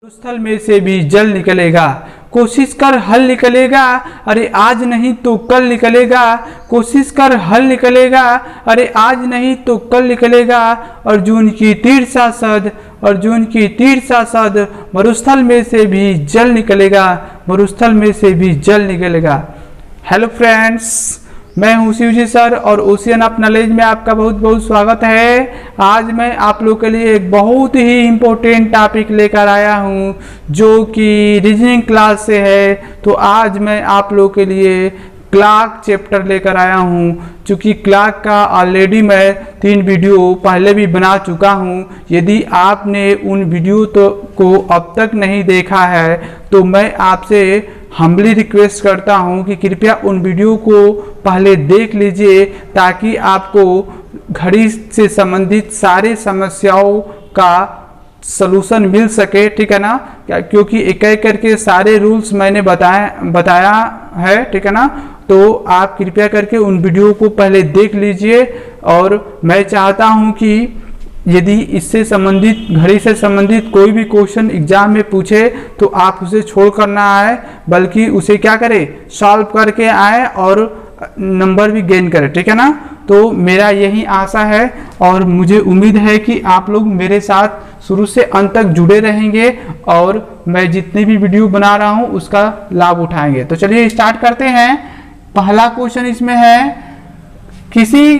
स्थल में से भी जल निकलेगा, कोशिश कर हल निकलेगा, अरे आज नहीं तो कल निकलेगा, कोशिश कर हल निकलेगा, अरे आज नहीं तो कल निकलेगा। अर्जुन की तीर सा सद, अर्जुन की तीर सा सद, मरुस्थल में से भी जल निकलेगा, मरुस्थल में से भी जल निकलेगा। हेलो फ्रेंड्स, मैं हूं शिवजी सर और ओशियन ऑफ नॉलेज में आपका बहुत बहुत स्वागत है। आज मैं आप लोग के लिए एक बहुत ही इम्पोर्टेंट टॉपिक लेकर आया हूं जो कि रीजनिंग क्लास से है। तो आज मैं आप लोग के लिए क्लॉक चैप्टर लेकर आया हूं। चूँकि क्लॉक का ऑलरेडी मैं 3 वीडियो पहले भी बना चुका हूं। यदि आपने उन वीडियो को अब तक नहीं देखा है तो मैं आपसे हम्बली रिक्वेस्ट करता हूं कि कृपया उन वीडियो को पहले देख लीजिए ताकि आपको घड़ी से संबंधित सारे समस्याओं का सलूशन मिल सके, ठीक है ना। क्योंकि एक एक करके सारे रूल्स मैंने बताया है, ठीक है ना। तो आप कृपया करके उन वीडियो को पहले देख लीजिए। और मैं चाहता हूं कि यदि इससे संबंधित घड़ी से संबंधित कोई भी क्वेश्चन एग्जाम में पूछे तो आप उसे छोड़ कर ना आए, बल्कि उसे क्या करें, सॉल्व करके आए और नंबर भी गेन करें, ठीक है ना। तो मेरा यही आशा है और मुझे उम्मीद है कि आप लोग मेरे साथ शुरू से अंत तक जुड़े रहेंगे और मैं जितने भी वीडियो बना रहा हूं उसका लाभ उठाएंगे। तो चलिए स्टार्ट करते हैं। पहला क्वेश्चन इसमें है, किसी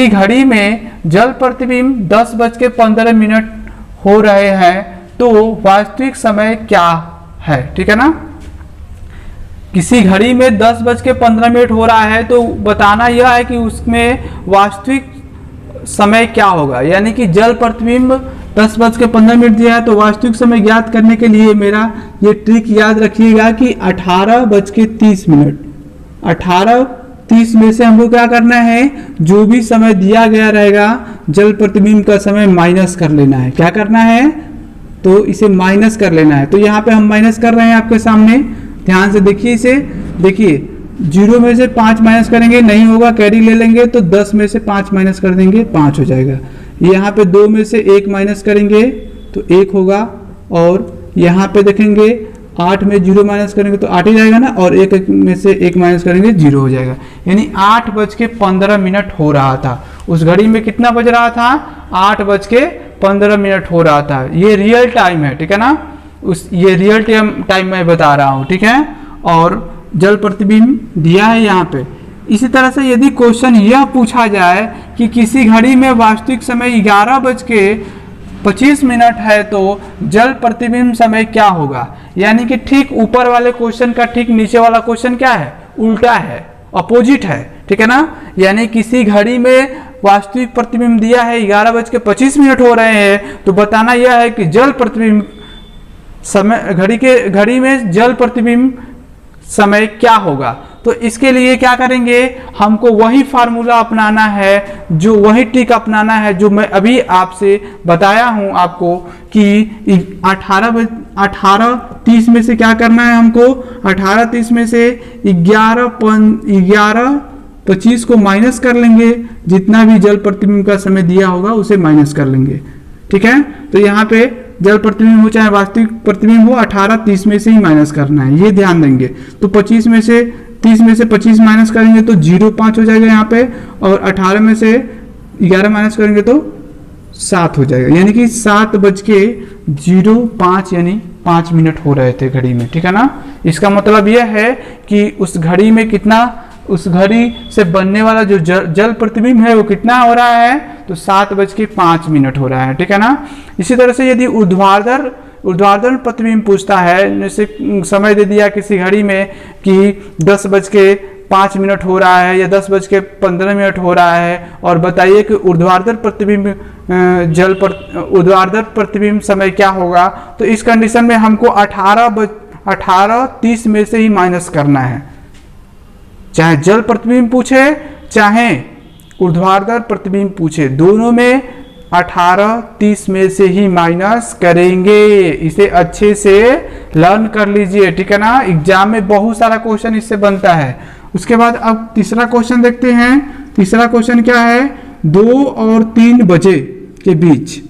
घड़ी में जल प्रतिबिंब 10:15 हो रहे हैं तो वास्तविक समय क्या है, ठीक है ना। किसी घड़ी में 10:15 हो रहा है तो बताना यह है कि उसमें वास्तविक समय क्या होगा। यानी कि जल प्रतिबिंब 10:15 दिया है तो वास्तविक समय ज्ञात करने के लिए मेरा ये ट्रिक याद रखिएगा कि 18:30 18:30 में से हमको क्या करना है, जो भी समय दिया गया रहेगा जल प्रतिबिंब का समय माइनस कर लेना है। क्या करना है, तो इसे माइनस कर लेना है। तो यहाँ पे हम माइनस कर रहे हैं आपके सामने, ध्यान से देखिए इसे। देखिए 0 में से 5 माइनस करेंगे नहीं होगा, कैरी ले लेंगे तो 10 में से 5 माइनस कर देंगे 5 हो जाएगा। यहाँ पे 2 में से 1 माइनस करेंगे तो 1 होगा। और यहाँ पे देखेंगे 8 में 0 माइनस करेंगे तो 8 ही जाएगा ना, और 1 में से 1 माइनस करेंगे 0 हो जाएगा। यानी 8:15 हो रहा था। उस घड़ी में कितना बज रहा था, 8:15 हो रहा था। ये रियल टाइम है, ठीक है ना। ये रियल टाइम मैं बता रहा हूँ, ठीक है। और जल प्रतिबिंब दिया है यहाँ पे। इसी तरह से यदि क्वेश्चन यह पूछा जाए कि किसी घड़ी में वास्तविक समय 11:25 है तो जल प्रतिबिंब समय क्या होगा। यानी कि ठीक ऊपर वाले क्वेश्चन का ठीक नीचे वाला क्वेश्चन क्या है, उल्टा है, अपोजिट है, ठीक है ना। यानी किसी घड़ी में वास्तविक प्रतिबिंब दिया है 11:25 हो रहे हैं तो बताना यह है कि जल प्रतिबिंब समय घड़ी में जल प्रतिबिंब समय क्या होगा। तो इसके लिए क्या करेंगे, हमको वही फार्मूला अपनाना है, जो वही ट्रिक अपनाना है जो मैं अभी आपसे बताया हूं आपको कि 18:30 में से क्या करना है हमको, 18:30 में से 11:25 को माइनस कर लेंगे। जितना भी जल प्रतिबिंब का समय दिया होगा उसे माइनस कर लेंगे, ठीक है। तो यहाँ पे जल प्रतिबिंब हो चाहे वास्तविक प्रतिबिंब हो, 18:30 में से ही माइनस करना है, ये ध्यान देंगे। तो 30 में से 25 माइनस करेंगे तो 0.5 हो जाएगा यहाँ पे, और 18 में से 11 माइनस करेंगे तो 7 हो जाएगा। यानी कि 7:05 यानी 5 मिनट हो रहे थे घड़ी में, ठीक है ना। इसका मतलब यह है कि उस घड़ी में कितना, उस घड़ी से बनने वाला जो जल प्रतिबिंब है वो कितना हो रहा है, तो 7:05 हो रहा है, ठीक है ना। इसी तरह से यदि ऊर्ध्वाधर प्रतिबिंब पूछता है, जैसे समय दे दिया किसी घड़ी में कि 10:05 हो रहा है या 10:15 हो रहा है, और बताइए कि ऊर्ध्वाधर प्रतिबिंब समय क्या होगा। तो इस कंडीशन में हमको 18:30 में से ही माइनस करना है। चाहे जल प्रतिबिंब पूछे चाहे ऊर्ध्वाधर प्रतिबिंब पूछे, दोनों में 18:30 में से ही माइनस करेंगे। इसे अच्छे से लर्न कर लीजिए, ठीक है ना। एग्जाम में बहुत सारा क्वेश्चन इससे बनता है। उसके बाद अब तीसरा क्वेश्चन देखते हैं। तीसरा क्वेश्चन क्या है, 2 और 3 बजे के बीच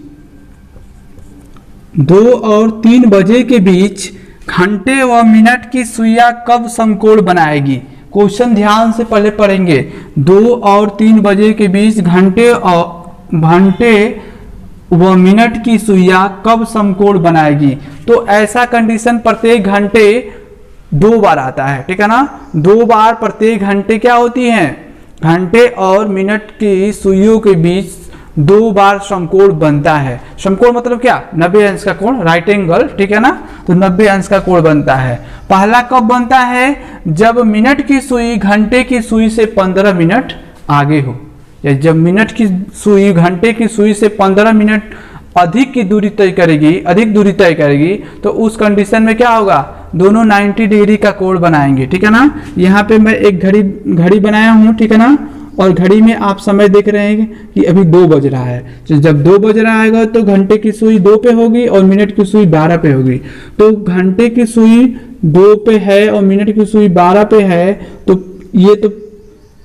2 और 3 बजे के बीच घंटे व मिनट की सुइयां कब समकोण बनाएगी? क्वेश्चन ध्यान से पहले पढ़ेंगे। 2 और 3 बजे के बीच घंटे व मिनट की सुइयां कब समकोण बनाएगी? तो ऐसा कंडीशन प्रत्येक घंटे 2 बार आता है, ठीक है ना। 2 बार प्रत्येक घंटे क्या होती है? घंटे और मिनट की सुइयों के बीच 2 बार समकोण बनता है। समकोण मतलब क्या? 90 अंश का कोण, राइट एंगल, ठीक है ना। तो 90 अंश का कोण बनता है। पहला कब बनता है? जब मिनट की सुई घंटे की सुई से 15 मिनट आगे हो, या जब मिनट की सुई घंटे की सुई से 15 मिनट अधिक दूरी तय करेगी, तो उस कंडीशन में क्या होगा? दोनों 90 डिग्री का कोण बनाएंगे, ठीक है ना। यहाँ पे मैं एक घड़ी बनाया हूँ, ठीक है ना, और घड़ी में आप समय देख रहे हैं कि अभी 2 बज रहा है। तो जब 2 बज रहा है तो घंटे की सुई 2 पे होगी और मिनट की सुई 12 पे होगी। तो घंटे की सुई 2 पे है और मिनट की सुई 12 पे है, तो ये तो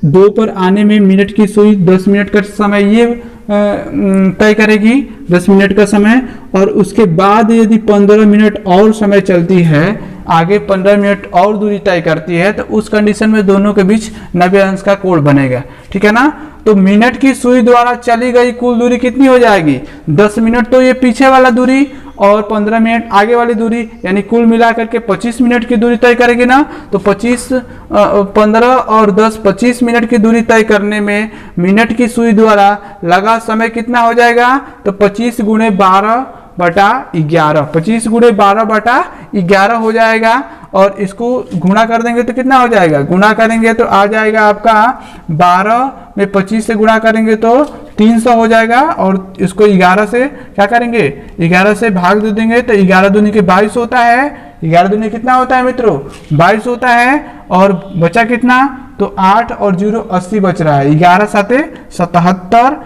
2 पर आने में मिनट की सुई 10 मिनट का समय ये तय करेगी, 10 मिनट का समय। और उसके बाद यदि 15 मिनट और समय चलती है, आगे 15 मिनट और दूरी तय करती है, तो उस कंडीशन में दोनों के बीच 90 अंश का कोण बनेगा, ठीक है ना। तो मिनट की सुई द्वारा चली गई कुल दूरी कितनी हो जाएगी? 10 मिनट तो ये पीछे वाला दूरी और 15 मिनट आगे वाली दूरी, यानी कुल मिलाकर के 25 मिनट की दूरी तय करेगी ना। तो 15 और 10 25 मिनट की दूरी तय करने में मिनट की सुई द्वारा लगा समय कितना हो जाएगा? तो 25 गुणे 12 बटा 11, 25 गुणे 12 बटा 11 हो जाएगा। और इसको गुणा कर देंगे तो कितना हो जाएगा? गुणा करेंगे तो आ जाएगा आपका 12 में 25 से गुणा करेंगे तो 300 हो जाएगा। और इसको 11 से क्या करेंगे? 11 से भाग दे देंगे तो 11 दूनी के 22 होता है। 11 दूनी कितना होता है मित्रों? 22 होता है। और बचा कितना? तो 8 और 0 80 बच रहा है। 11 साते 77।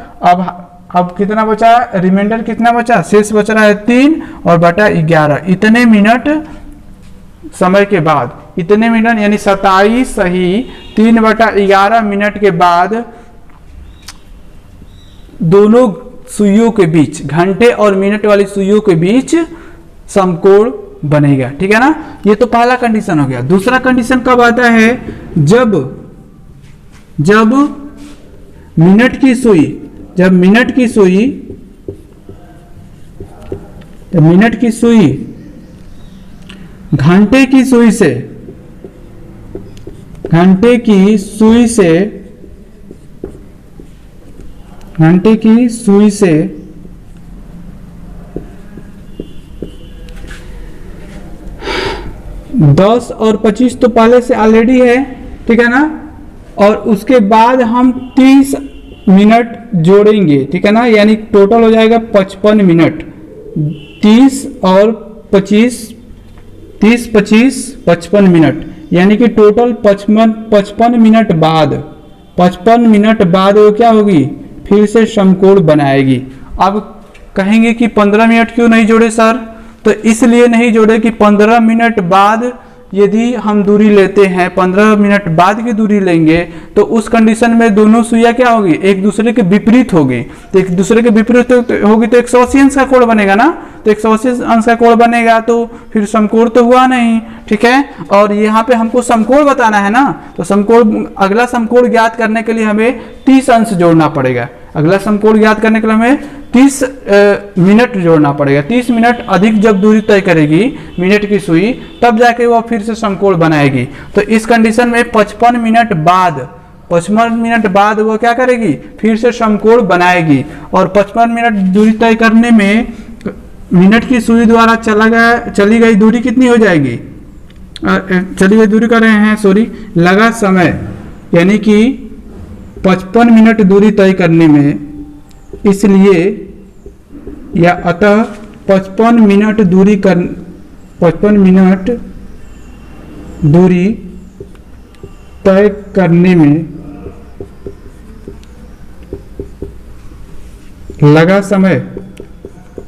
अब कितना बचा? रिमाइंडर कितना बचा? शेष बच रहा है 3 और बटा 11। इतने मिनट समय के बाद, इतने मिनट यानी 27 सही 3 बटा 11 मिनट के बाद दोनों सुइयों के बीच, घंटे और मिनट वाली सुइयों के बीच समकोण बनेगा, ठीक है ना। ये तो पहला कंडीशन हो गया। दूसरा कंडीशन कब आता है? जब मिनट की सुई घंटे की सुई से 10 और 25 तो पहले से ऑलरेडी है, ठीक है ना। और उसके बाद हम 30 मिनट जोड़ेंगे, ठीक है ना, यानी टोटल हो जाएगा 55 मिनट। 30 और 25 30 25 55 मिनट, यानी कि टोटल 55 मिनट बाद 55 मिनट बाद वो क्या होगी? फिर से समकोण बनाएगी। अब कहेंगे कि 15 मिनट क्यों नहीं जोड़े सर? तो इसलिए नहीं जोड़े कि 15 मिनट बाद यदि हम दूरी लेते हैं, 15 मिनट बाद की दूरी लेंगे, तो उस कंडीशन में दोनों सुइयां क्या होगी? एक दूसरे के विपरीत होगी। तो एक दूसरे के विपरीत होगी तो 180 अंश का कोण बनेगा ना। तो 180 अंश का कोण बनेगा तो फिर समकोण तो हुआ नहीं, ठीक है। और यहाँ पे हमको समकोण बताना है ना, तो अगला समकोण ज्ञात करने के लिए हमें 30 अंश जोड़ना पड़ेगा। अगला समकोण ज्ञात करने के लिए हमें 30 मिनट जोड़ना पड़ेगा। 30 मिनट अधिक जब दूरी तय करेगी मिनट की सुई, तब जाके वह फिर से समकोण बनाएगी। तो इस कंडीशन में 55 मिनट बाद वो क्या करेगी? फिर से समकोण बनाएगी। और 55 मिनट दूरी तय करने में मिनट की सुई द्वारा चली गई दूरी कितनी हो जाएगी? चली गई दूरी कर रहे हैं, सॉरी, लगा समय, यानी कि 55 मिनट दूरी तय करने में, इसलिए या अतः 55 मिनट दूरी तय करने में लगा समय,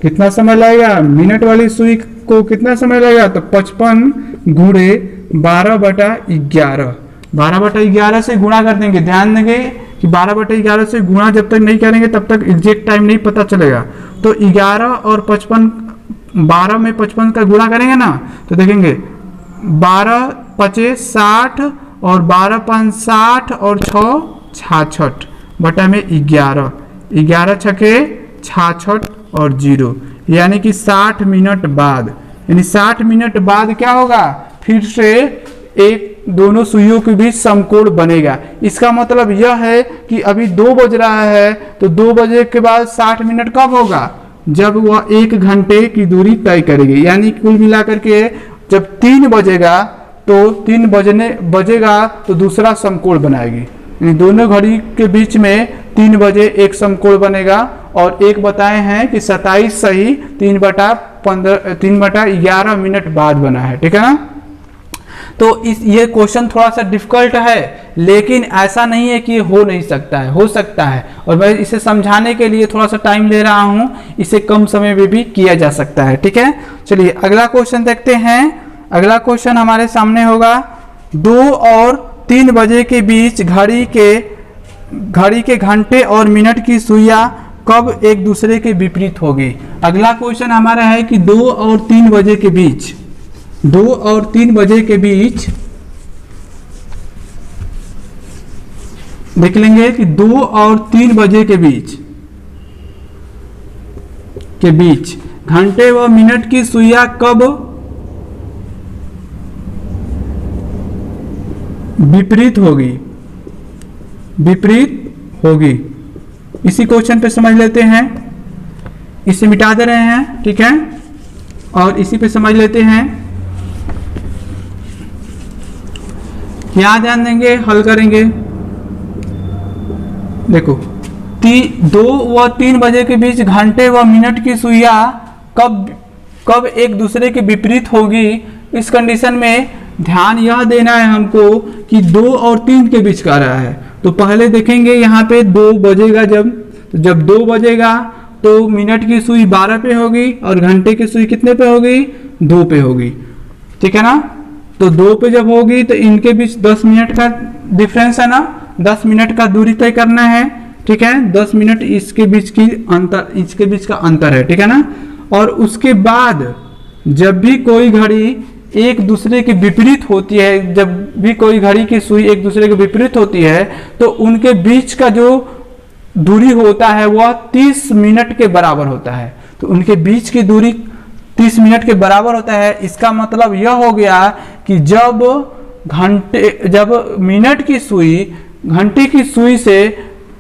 कितना समय लगेगा? मिनट वाली सुई को कितना समय लगेगा? तो 55 गुणे 12 बटा 11, 12 बटा 11 से गुणा कर देंगे। ध्यान देंगे कि 12 बटा 11 से गुणा जब तक नहीं करेंगे तब तक एग्जैक्ट टाइम नहीं पता चलेगा। तो 11 और 55 12 में 55 का गुणा करेंगे ना तो देखेंगे 12 पचे 60 और 12 5 60 और 6 66 बटा में 11, 11 छके 66 और 0, यानी कि 60 मिनट बाद, यानी 60 मिनट बाद क्या होगा, फिर से एक दोनों सुइयों के बीच समकोण बनेगा। इसका मतलब यह है कि अभी 2 बज रहा है तो 2 बजे के बाद 60 मिनट कब होगा, जब वह 1 घंटे की दूरी तय करेगी। यानी कुल मिलाकर के जब 3 बजेगा तो 3 बजेगा तो दूसरा समकोण बनाएगी, यानी दोनों घड़ी के बीच में 3 बजे एक समकोण बनेगा। और एक बताए हैं कि 27 सही 3/11 मिनट बाद बना है, ठीक है ना। तो ये क्वेश्चन थोड़ा सा डिफिकल्ट है, लेकिन ऐसा नहीं है कि हो नहीं सकता है, हो सकता है। और मैं इसे समझाने के लिए थोड़ा सा टाइम ले रहा हूं, इसे कम समय में भी किया जा सकता है, ठीक है। चलिए अगला क्वेश्चन देखते हैं। अगला क्वेश्चन हमारे सामने होगा 2 और 3 बजे के बीच घड़ी के घंटे और मिनट की सुइयां कब एक दूसरे के विपरीत होगी। अगला क्वेश्चन हमारा है कि 2 और 3 बजे के बीच, 2 और 3 बजे के बीच देख लेंगे कि 2 और 3 बजे के बीच घंटे व मिनट की सुइयां कब विपरीत होगी। इसी क्वेश्चन पे समझ लेते हैं, इसे मिटा दे रहे हैं, ठीक है, और इसी पे समझ लेते हैं। यहां ध्यान देंगे, हल करेंगे। देखो 2 व 3 बजे के बीच घंटे व मिनट की सुइयां कब एक दूसरे के विपरीत होगी। इस कंडीशन में ध्यान यह देना है हमको कि 2 और 3 के बीच का रहा है। तो पहले देखेंगे यहाँ पे 2 बजेगा, जब 2 बजेगा तो मिनट की सुई 12 पे होगी और घंटे की सुई कितने पे होगी, 2 पे होगी, ठीक है ना। तो 2 पे जब होगी तो इनके बीच 10 मिनट का डिफरेंस है ना, 10 मिनट का दूरी तय करना है, ठीक है। 10 मिनट इसके बीच का अंतर है, ठीक है ना। और उसके बाद जब भी कोई घड़ी एक दूसरे के विपरीत होती है, जब भी कोई घड़ी की सुई एक दूसरे के विपरीत होती है तो उनके बीच का जो दूरी होता है वह 30 मिनट के बराबर होता है। तो उनके बीच की दूरी 30 मिनट के बराबर होता है। इसका मतलब यह हो गया कि जब मिनट की सुई घंटे की सुई से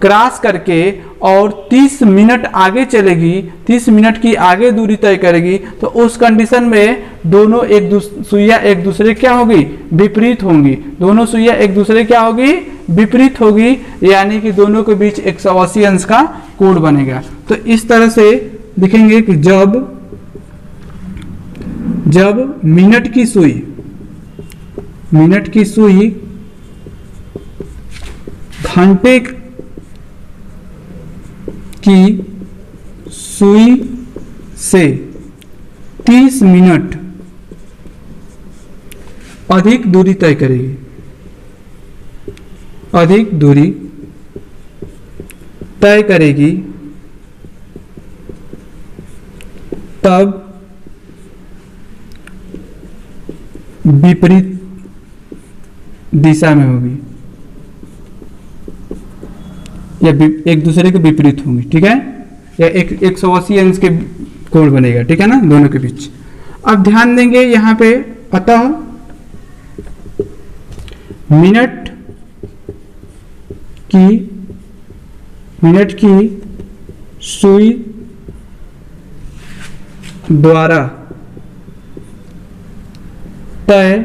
क्रॉस करके और 30 मिनट आगे चलेगी, 30 मिनट की आगे दूरी तय करेगी, तो उस कंडीशन में दोनों सुइयां एक दूसरे क्या होगी, विपरीत होंगी। दोनों सुइयां एक दूसरे क्या होगी, विपरीत होगी, यानी कि दोनों के बीच 180 अंश का कोण बनेगा। तो इस तरह से दिखेंगे कि जब मिनट की सुई घंटे की सुई से 30 मिनट अधिक दूरी तय करेगी, तब विपरीत दिशा में होगी या एक दूसरे के विपरीत होंगी, ठीक है, या 180 अंश के कोण बनेगा, ठीक है ना, दोनों के बीच। अब ध्यान देंगे यहाँ पे, अतः मिनट की सुई द्वारा तय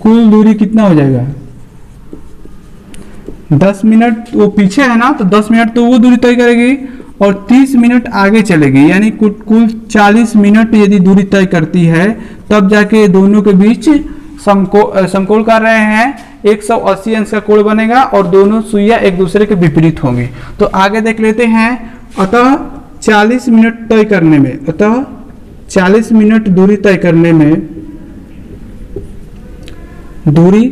कुल दूरी कितना हो जाएगा, 10 मिनट वो पीछे है ना, तो 10 मिनट तो वो दूरी तय करेगी और 30 मिनट आगे चलेगी, यानी कुल 40 मिनट यदि दूरी तय करती है, तब जाके दोनों के बीच समकोण कर रहे हैं, 180 अंश का कोण बनेगा और दोनों सुइयां एक दूसरे के विपरीत होंगी। तो आगे देख लेते हैं। अतः 40 मिनट तय दूरी तय करने में दूरी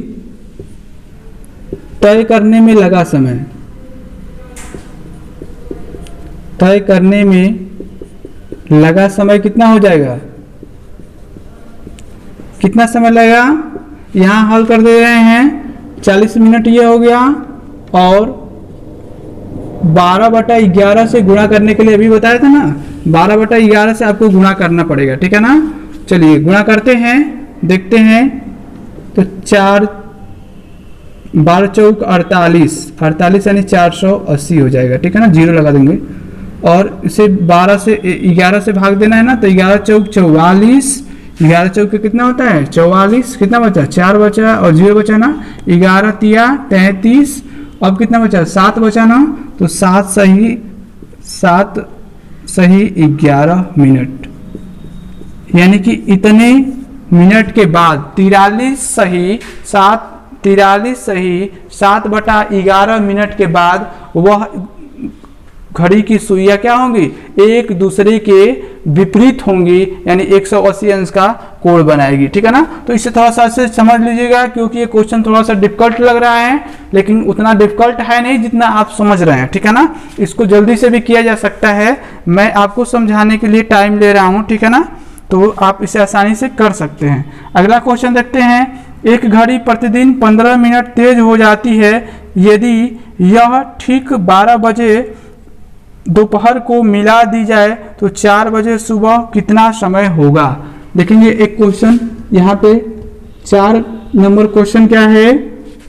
तय करने में लगा समय, लगा समय कितना हो जाएगा, कितना समय लगेगा, यहाँ हल कर दे रहे हैं 40 मिनट ये हो गया, और 12/11 से गुणा करने के लिए अभी बताया था ना, 12/11 से आपको गुणा करना पड़ेगा, ठीक है ना। चलिए गुणा करते हैं, देखते हैं। तो 4 12 चौक 48, 48 यानी 480 हो जाएगा, ठीक है ना, 0 लगा देंगे। और इसे 11 से भाग देना है ना, तो 11 चौक 44, 11 चौक कितना होता है 44, कितना बचा 4 बचा और 0 बचा ना, 11 तिया 33, अब कितना बचा 7 बचा ना, तो 7 सही 11 मिनट, यानी कि इतने मिनट के बाद 43 सही 7/11 मिनट के बाद वह घड़ी की सुइयां क्या होंगी, एक दूसरे के विपरीत होंगी, यानी 180 अंश का कोण बनाएगी, ठीक है ना। तो इसे थोड़ा सा से समझ लीजिएगा, क्योंकि ये क्वेश्चन थोड़ा सा डिफिकल्ट लग रहा है, लेकिन उतना डिफिकल्ट है नहीं जितना आप समझ रहे हैं, ठीक है ना। इसको जल्दी से भी किया जा सकता है, मैं आपको समझाने के लिए टाइम ले रहा हूँ, ठीक है ना, तो आप इसे आसानी से कर सकते हैं। अगला क्वेश्चन देखते हैं। एक घड़ी प्रतिदिन 15 मिनट तेज हो जाती है, यदि यह ठीक 12 बजे दोपहर को मिला दी जाए तो 4 बजे सुबह कितना समय होगा। देखेंगे एक क्वेश्चन यहाँ पे 4 नंबर क्वेश्चन क्या है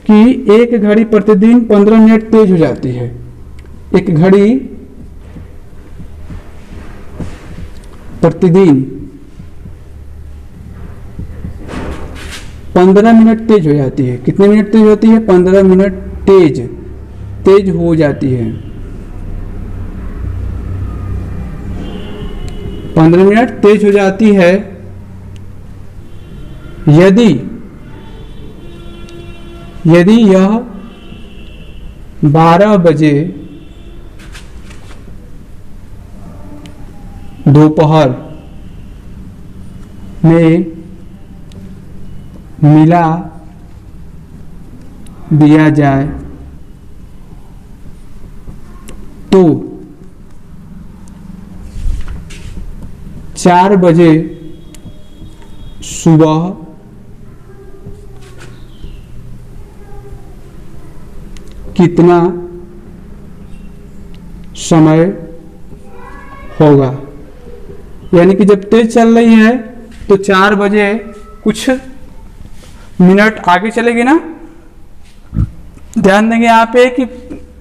कि एक घड़ी प्रतिदिन 15 मिनट तेज हो जाती है। एक घड़ी प्रतिदिन 15 मिनट तेज हो जाती है। कितने मिनट तेज होती है, 15 मिनट तेज हो जाती है। 15 मिनट तेज हो जाती है यदि यह 12 बजे दोपहर में मिला दिया जाए तो 4 बजे सुबह कितना समय होगा। यानी कि जब तेज चल रही है तो 4 बजे कुछ मिनट आगे चलेगी ना। ध्यान देंगे यहाँ पे कि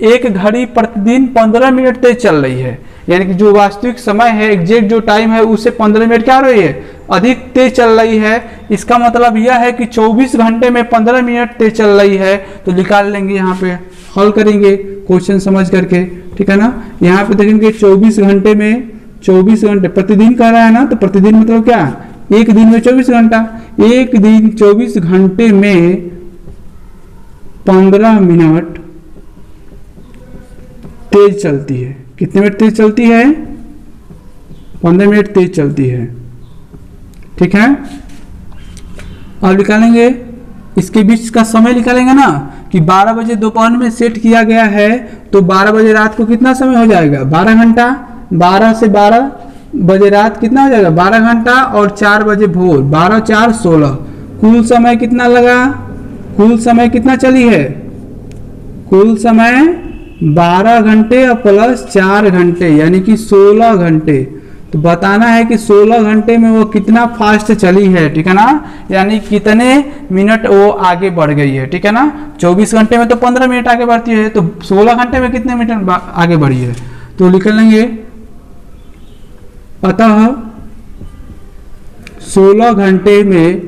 एक घड़ी प्रतिदिन 15 मिनट तेज चल रही है, यानी कि जो वास्तविक समय है, एग्जैक्ट जो टाइम है, उससे 15 मिनट क्या हो रही है, अधिक तेज चल रही है। इसका मतलब यह है कि 24 घंटे में 15 मिनट तेज चल रही है। तो निकाल लेंगे, यहाँ पे हल करेंगे क्वेश्चन समझ करके, ठीक है ना। यहाँ पे देखेंगे 24 घंटे में 24 घंटे प्रतिदिन कह रहा है ना, तो प्रतिदिन मतलब क्या, एक दिन में 24 घंटा। एक दिन 24 घंटे में 15 मिनट तेज चलती है। कितने मिनट तेज चलती है, 15 मिनट तेज चलती है, ठीक है। अब निकालेंगे इसके बीच का समय निकालेंगे ना, कि 12 बजे दोपहर में सेट किया गया है, तो 12 बजे रात को कितना समय हो जाएगा, 12 घंटा। 12 से 12 बजे रात कितना हो जाएगा, 12 घंटा, और 4 बजे भोर, 12 4 16। कुल समय कितना लगा, कुल समय कितना चली है, कुल समय 12 घंटे और प्लस 4 घंटे, यानी कि 16 घंटे। तो बताना है कि 16 घंटे में वो कितना फास्ट चली है, ठीक है ना, यानी कितने मिनट वो आगे बढ़ गई है, ठीक है ना। 24 घंटे में तो 15 मिनट आगे बढ़ती है, तो 16 घंटे में कितने मिनट आगे बढ़ी है, तो लिख लेंगे। अतः 16 घंटे में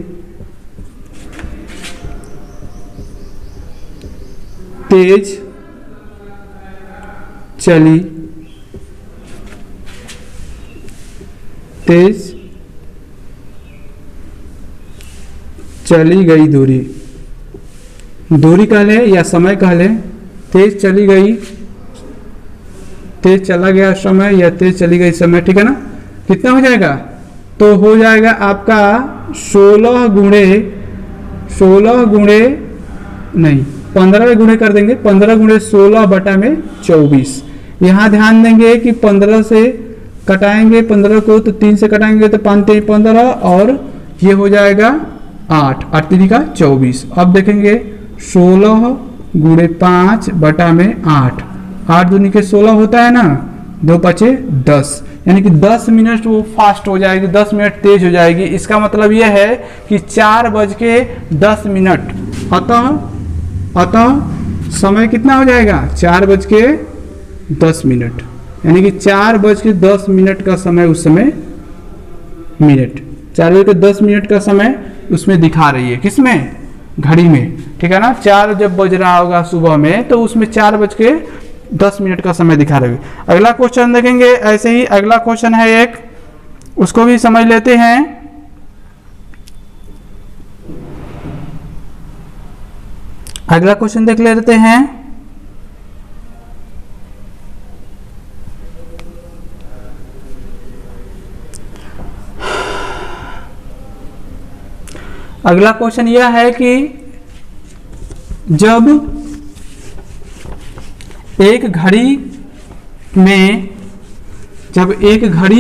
तेज चली गई दूरी कह ले या समय कह ले, तेज चली गई, तेज चला गया समय या तेज चली गई समय, ठीक है ना। कितना हो जाएगा, तो हो जाएगा आपका 16 गुणे कर देंगे, 15 गुणे 16 बटा में 24। यहाँ ध्यान देंगे कि 15 से कटाएंगे 15 को तो 3 से कटाएंगे तो 5 3 15 और ये हो जाएगा 8, 8 3 का 24। अब देखेंगे 16 गुणे 5 बटा में 8, 8 दूनी के 16 होता है ना, 2 5 10, यानी कि 10 मिनट वो फास्ट हो जाएगी, 10 मिनट तेज हो जाएगी। इसका मतलब यह है कि 4:10। अतः समय कितना हो जाएगा 4:10, यानी कि 4:10 का समय उस समय मिनट 4:10 का समय उसमें दिखा रही है, किसमें, घड़ी में, ठीक है ना। 4 जब बज रहा होगा सुबह में तो उसमें 4:10 का समय दिखा रही है। अगला क्वेश्चन देखेंगे, ऐसे ही अगला क्वेश्चन है एक, उसको भी समझ लेते हैं। अगला क्वेश्चन देख लेते हैं। अगला क्वेश्चन यह है कि जब एक घड़ी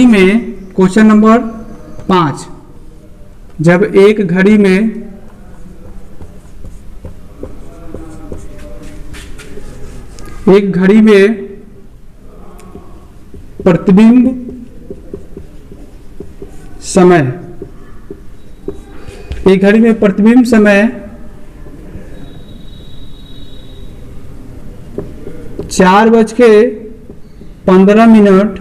में क्वेश्चन नंबर 5, जब एक घड़ी में प्रतिबिंब समय 4:15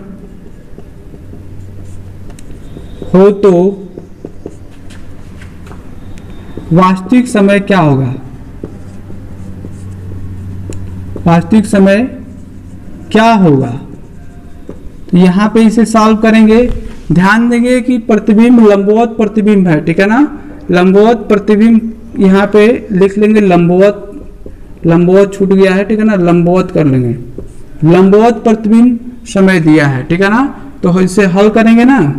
हो तो वास्तविक समय क्या होगा? वास्तविक समय क्या होगा? तो यहाँ पे इसे सॉल्व करेंगे। ध्यान देंगे कि प्रतिबिंब लंबवत प्रतिबिंब है, ठीक है ना। लंबवत प्रतिबिंब यहाँ पे लिख लेंगे, लंबवत छूट गया है, ठीक है ना, लंबवत कर लेंगे। लंबवत प्रतिबिंब समय दिया है, ठीक है ना। तो इसे हल करेंगे ना,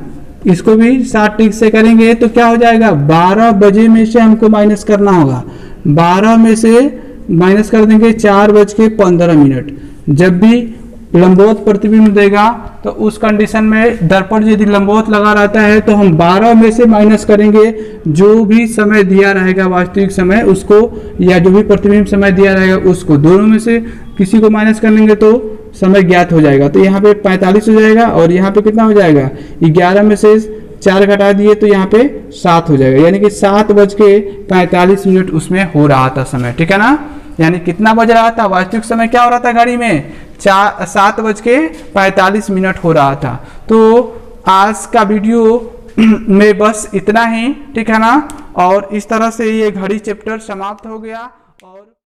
इसको भी 60 टिक से करेंगे तो क्या हो जाएगा, 12 बजे में से हमको माइनस करना होगा। 12 में से माइनस कर देंगे 4:15। जब भी लंबवत प्रतिबिंब देगा तो उस कंडीशन में दर्पण यदि लंबवत लगा रहता है तो हम 12 में से माइनस करेंगे जो भी समय दिया रहेगा वास्तविक समय उसको, या जो भी प्रतिबिंब समय दिया रहेगा उसको, दोनों में से किसी को माइनस कर लेंगे तो समय ज्ञात हो जाएगा। तो यहाँ पे 45 हो जाएगा और यहाँ पे कितना हो जाएगा, 11 में से 4 घटा दिए तो यहाँ पे 7 हो जाएगा, यानी कि 7:45 उसमें हो रहा था समय, ठीक है ना। यानी कितना बज रहा था, वास्तविक समय क्या हो रहा था घड़ी में, 7:45 हो रहा था। तो आज का वीडियो में बस इतना ही, ठीक है ना। और इस तरह से ये घड़ी चैप्टर समाप्त हो गया। और